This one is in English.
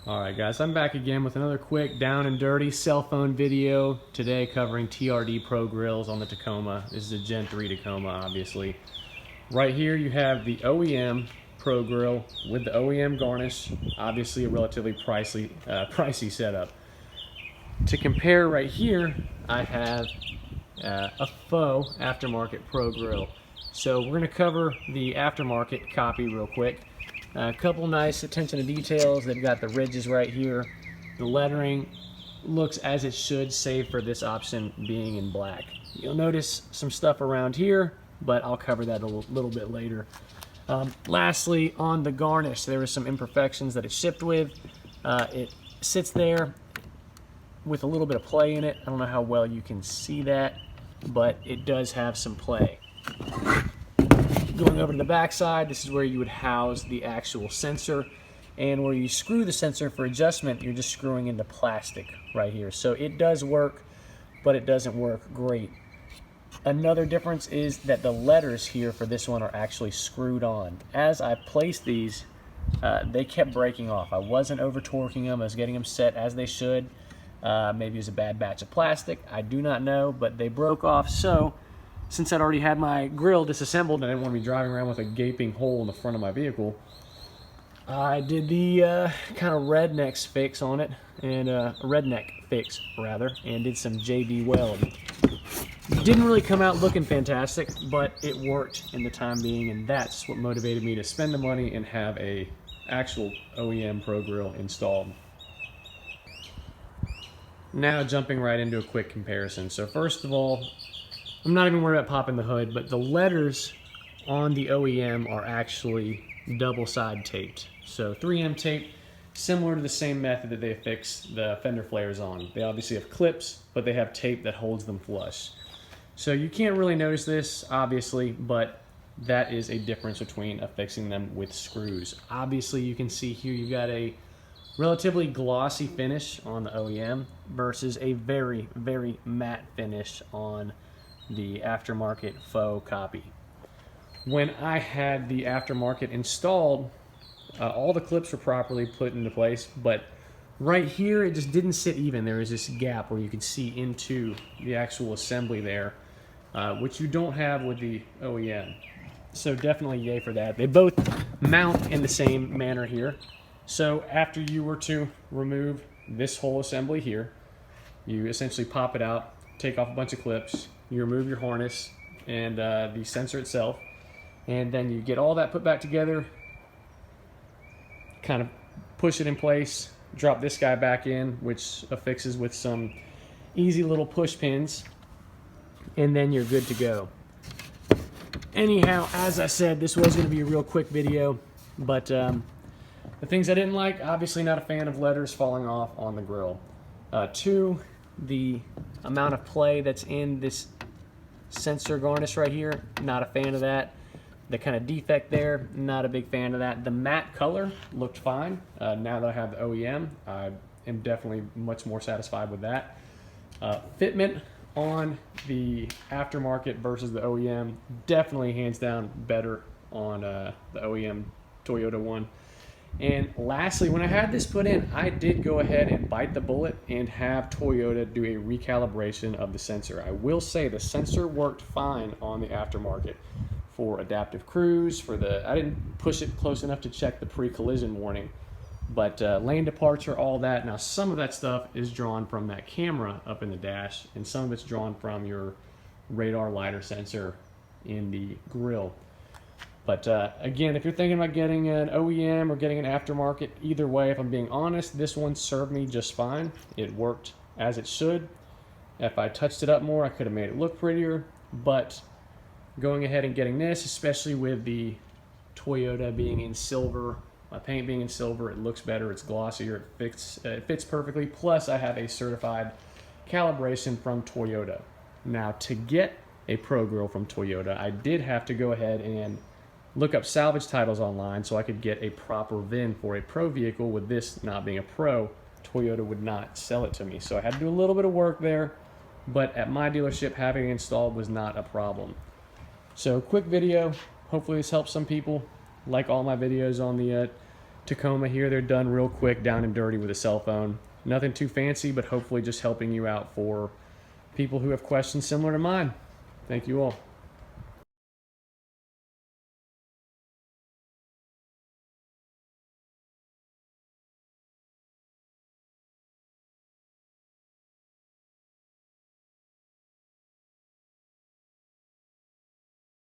Alright guys, I'm back again with another quick down and dirty cell phone video today covering TRD Pro grills on the Tacoma. This is a Gen 3 Tacoma, obviously. Right here you have the OEM Pro grill with the OEM garnish, obviously a relatively pricey setup. To compare right here, I have a faux Aftermarket Pro grill. So we're going to cover the Aftermarket copy real quick. A couple nice attention to details. They've got the ridges right here. The lettering looks as it should, save for this option being in black. You'll notice some stuff around here, but I'll cover that a little bit later. Lastly, on the garnish, there were some imperfections that it shipped with. It sits there with a little bit of play in it. I don't know how well you can see that, but it does have some play. Going over to the back side, this is where you would house the actual sensor, and where you screw the sensor for adjustment, you're just screwing into plastic right here. So it does work, but it doesn't work great. Another difference is that the letters here for this one are actually screwed on. As I placed these, they kept breaking off. I wasn't over torquing them. I was getting them set as they should. Maybe it was a bad batch of plastic. I do not know, but they broke off. So since I'd already had my grill disassembled and I didn't want to be driving around with a gaping hole in the front of my vehicle, I did the kind of redneck fix on it, and and did some JB weld. Didn't really come out looking fantastic, but it worked in the time being, and that's what motivated me to spend the money and have a actual OEM Pro grill installed. Now jumping right into a quick comparison. So first of all, I'm not even worried about popping the hood, but the letters on the OEM are actually double side taped. So 3M tape, similar to the same method that they affix the fender flares on. They obviously have clips, but they have tape that holds them flush. So you can't really notice this, obviously, but that is a difference between affixing them with screws. Obviously, you can see here you've got a relatively glossy finish on the OEM versus a very, very matte finish on the Aftermarket faux copy. When I had the Aftermarket installed, all the clips were properly put into place, but right here it just didn't sit even. There was this gap where you could see into the actual assembly there, which you don't have with the OEM. So definitely yay for that. They both mount in the same manner here. So after you were to remove this whole assembly here, you essentially pop it out, take off a bunch of clips, you remove your harness and the sensor itself, and then you get all that put back together, kind of push it in place, drop this guy back in, which affixes with some easy little push pins, and then you're good to go. Anyhow, as I said, this was going to be a real quick video, but the things I didn't like, obviously not a fan of letters falling off on the grill. Two, the amount of play that's in this sensor garnish right here, not a fan of that. The kind of defect there, not a big fan of that. The matte color looked fine. Now that I have the OEM, I am definitely much more satisfied with that. Fitment on the Aftermarket versus the OEM, definitely hands down better on the OEM Toyota one. And lastly, when I had this put in, I did go ahead and bite the bullet and have Toyota do a recalibration of the sensor. I will say the sensor worked fine on the Aftermarket for adaptive cruise, I didn't push it close enough to check the pre-collision warning, but lane departure, all that. Now some of that stuff is drawn from that camera up in the dash, and some of it's drawn from your radar lidar sensor in the grill. But again, if you're thinking about getting an OEM or getting an Aftermarket, either way, if I'm being honest, this one served me just fine. It worked as it should. If I touched it up more, I could have made it look prettier, but going ahead and getting this, especially with the Toyota being in silver, my paint being in silver, it looks better, it's glossier, it fits perfectly. Plus, I have a certified calibration from Toyota. Now, to get a Pro grill from Toyota, I did have to go ahead and look up salvage titles online so I could get a proper VIN for a Pro vehicle. With this not being a Pro, Toyota would not sell it to me. So I had to do a little bit of work there, but at my dealership, having it installed was not a problem. So quick video, hopefully this helps some people. Like all my videos on the Tacoma here. They're done real quick, down and dirty with a cell phone. Nothing too fancy, but hopefully just helping you out for people who have questions similar to mine. Thank you all.